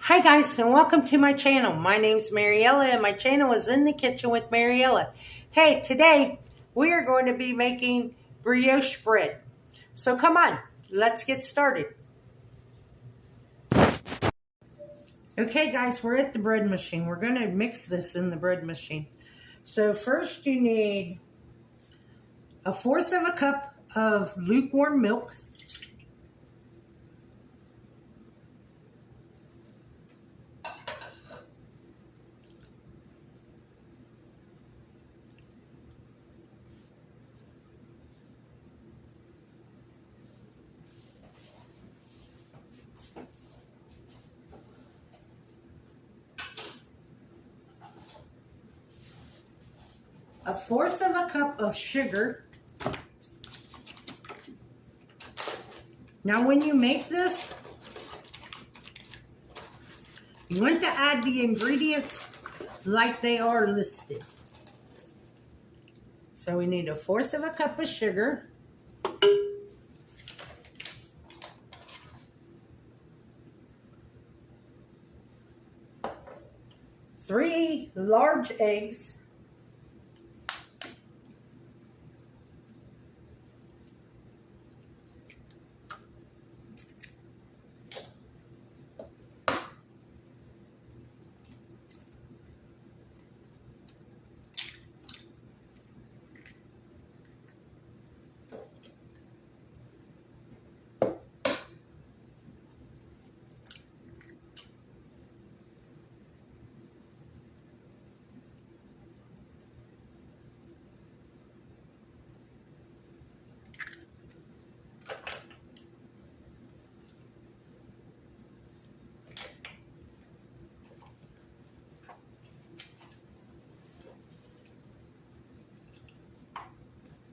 Hi guys, and welcome to my channel. My name's Mariella and my channel is In the Kitchen with Mariella. Hey, today we are going to be making brioche bread. So come on, let's get started. Okay guys, we're at the bread machine. We're going to mix this in the bread machine. So first you need 1/4 cup of lukewarm milk. A 1/4 cup of sugar. Now when you make this, you want to add the ingredients like they are listed. So we need 1/4 cup of sugar, 3 large eggs,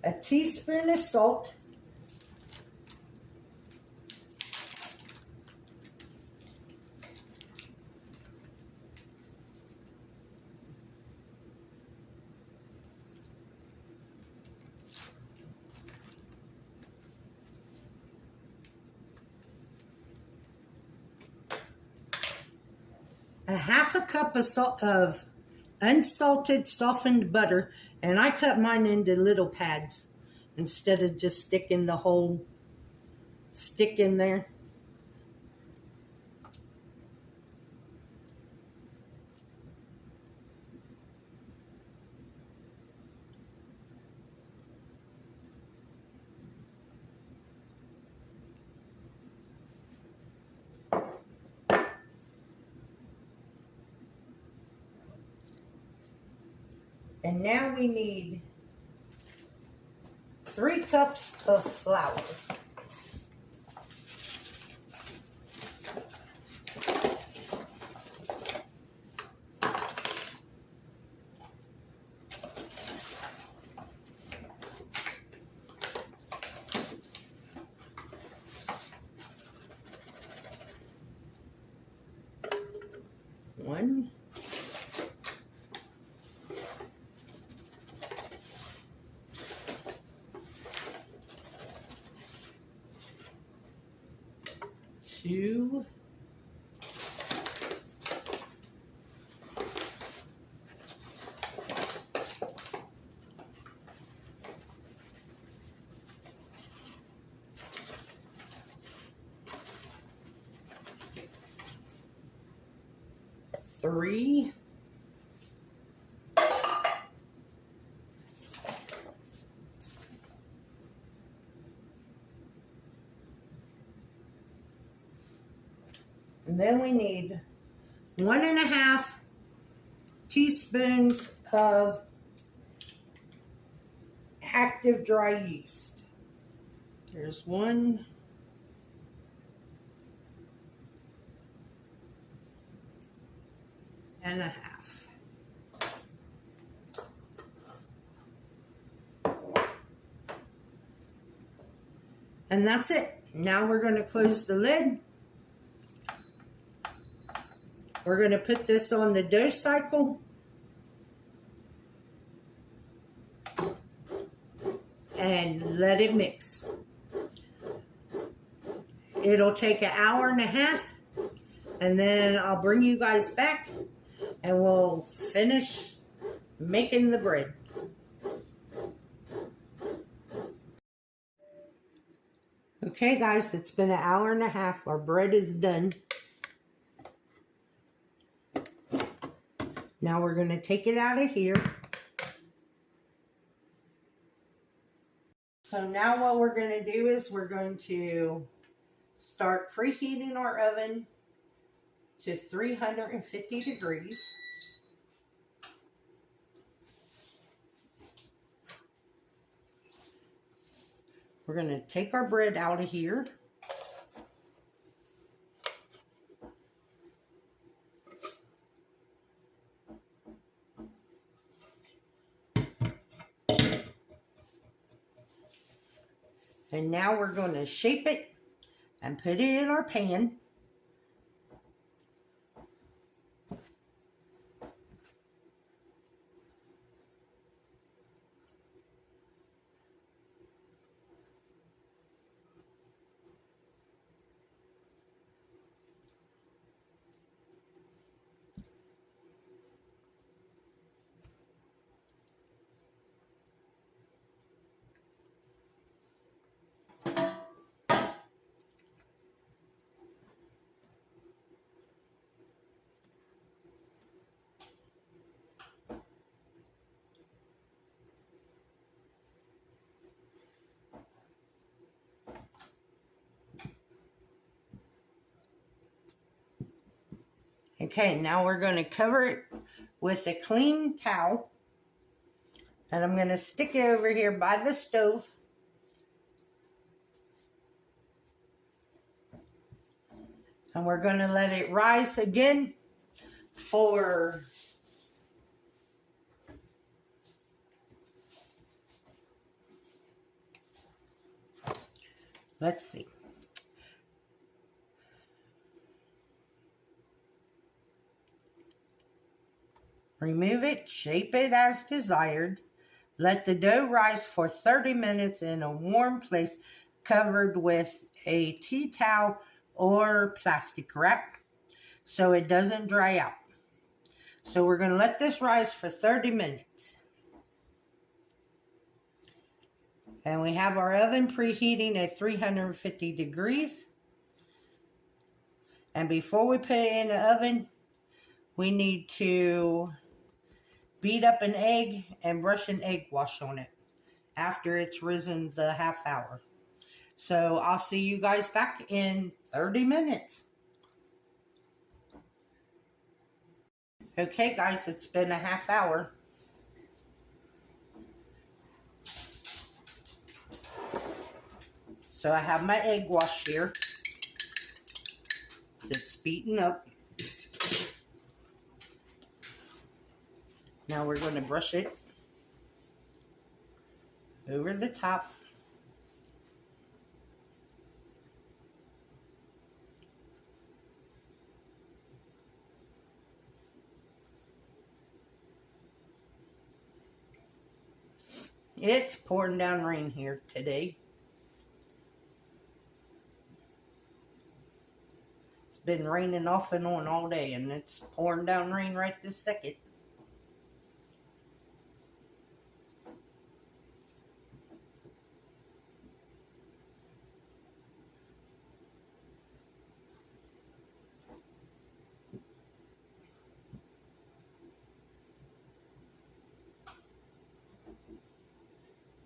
1 teaspoon of salt, a 1/2 cup of unsalted softened butter, and I cut mine into little pads instead of just sticking the whole stick in there. And now we need 3 cups of flour. One. 2. 3. And then we need 1.5 teaspoons of active dry yeast. There's 1. And a half. And that's it. Now we're going to close the lid. We're going to put this on the dough cycle. And let it mix. It'll take 1.5 hours. and then I'll bring you guys back and we'll finish making the bread. Okay guys, it's been an hour and a half. Our bread is done. Now we're going to take it out of here. So now what we're going to do is we're going to start preheating our oven to 350 degrees. We're going to take our bread out of here. And now we're going to shape it and put it in our pan. Okay, now we're going to cover it with a clean towel. And I'm going to stick it over here by the stove. And we're going to let it rise again for let's see. Remove it, shape it as desired. Let the dough rise for 30 minutes in a warm place covered with a tea towel or plastic wrap so it doesn't dry out. So we're going to let this rise for 30 minutes. And we have our oven preheating at 350 degrees. And before we put it in the oven, we need to beat up an egg and brush an egg wash on it after it's risen the half hour. So I'll see you guys back in 30 minutes. Okay guys, it's been a half hour. So I have my egg wash here. It's beaten up. Now we're going to brush it over the top. It's pouring down rain here today. It's been raining off and on all day, and it's pouring down rain right this second.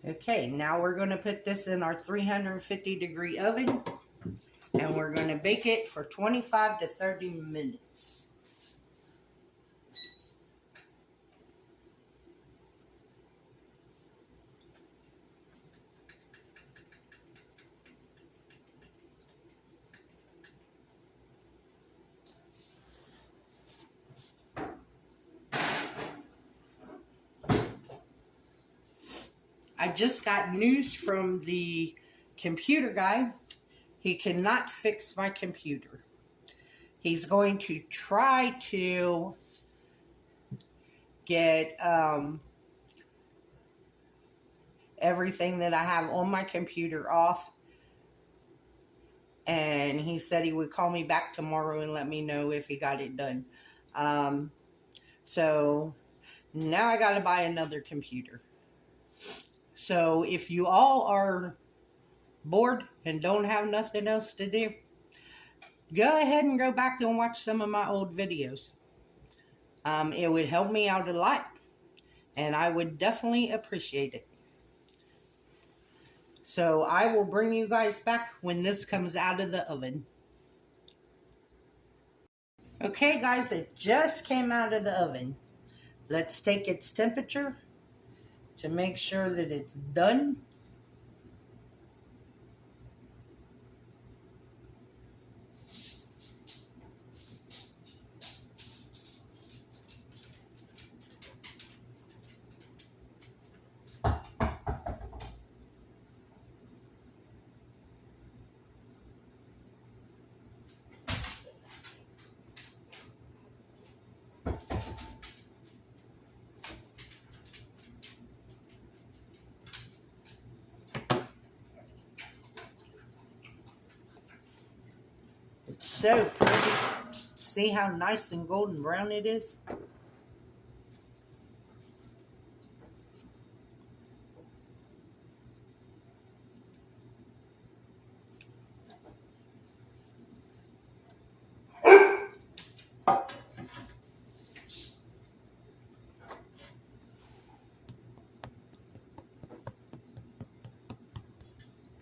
Okay, now we're going to put this in our 350 degree oven, and we're going to bake it for 25 to 30 minutes. I just got news from the computer guy. He cannot fix my computer. He's going to try to get everything that I have on my computer off and he said he would call me back tomorrow and let me know if he got it done. So now I got to buy another computer. So if you all are bored and don't have nothing else to do, go ahead and go back and watch some of my old videos. It would help me out a lot, and I would definitely appreciate it. So I will bring you guys back when this comes out of the oven. Okay guys, it just came out of the oven. Let's take its temperature to make sure that it's done. It's so pretty. See how nice and golden brown it is?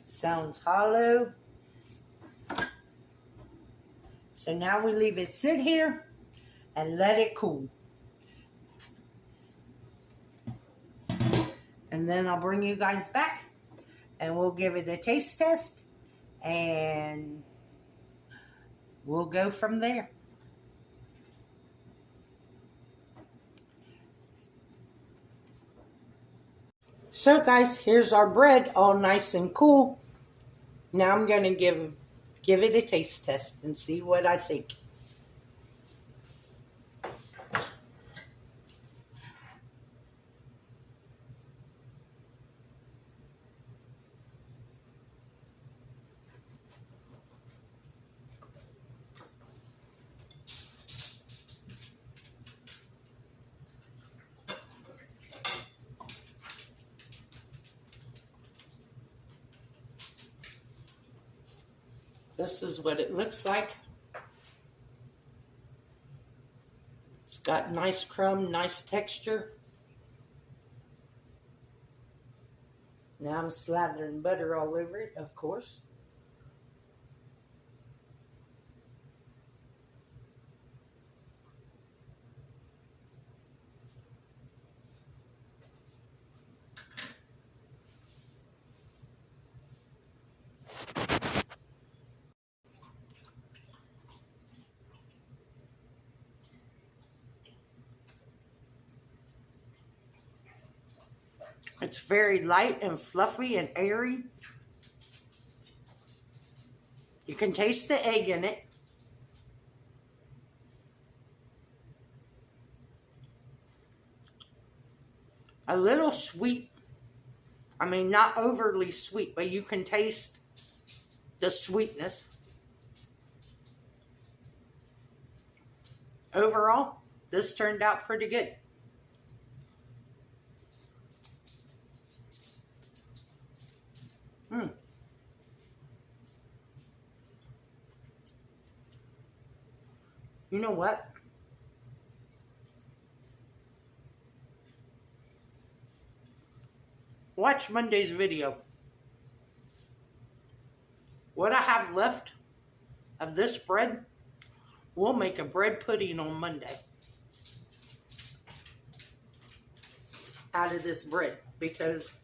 Sounds hollow. So now we leave it sit here and let it cool. And then I'll bring you guys back and we'll give it a taste test and we'll go from there. So guys, here's our bread all nice and cool. Now I'm going to give it a taste test and see what I think. This is what it looks like. It's got nice crumb, nice texture. Now I'm slathering butter all over it, of course. It's very light and fluffy and airy. You can taste the egg in it. A little sweet. I mean, not overly sweet, but you can taste the sweetness. Overall, this turned out pretty good. You know what? Watch Monday's video. What I have left of this bread, we'll make a bread pudding on Monday out of this bread because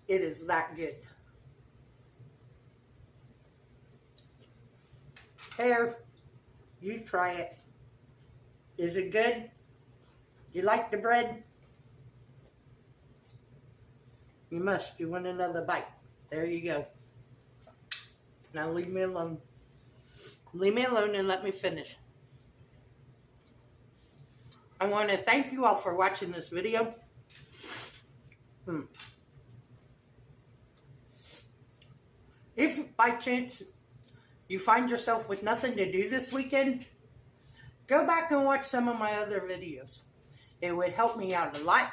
it is that good. Here, you try it. Is it good? You like the bread? You must. You want another bite. There you go. Now leave me alone. Leave me alone and let me finish. I want to thank you all for watching this video. If by chance you find yourself with nothing to do this weekend, go back and watch some of my other videos. It would help me out a lot,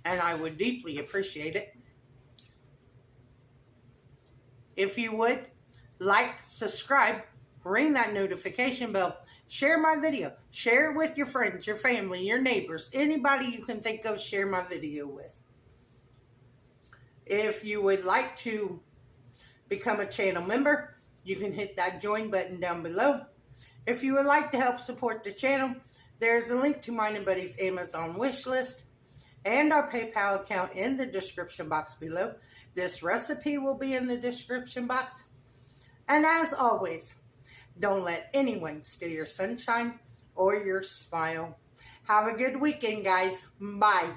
and I would deeply appreciate it. If you would, like, subscribe, ring that notification bell, share my video, share it with your friends, your family, your neighbors, anybody you can think of, share my video with. If you would like to become a channel member, you can hit that join button down below. If you would like to help support the channel, there's a link to mine and Buddy's Amazon wish list and our PayPal account in the description box below. This recipe will be in the description box. And as always, don't let anyone steal your sunshine or your smile. Have a good weekend, guys. Bye.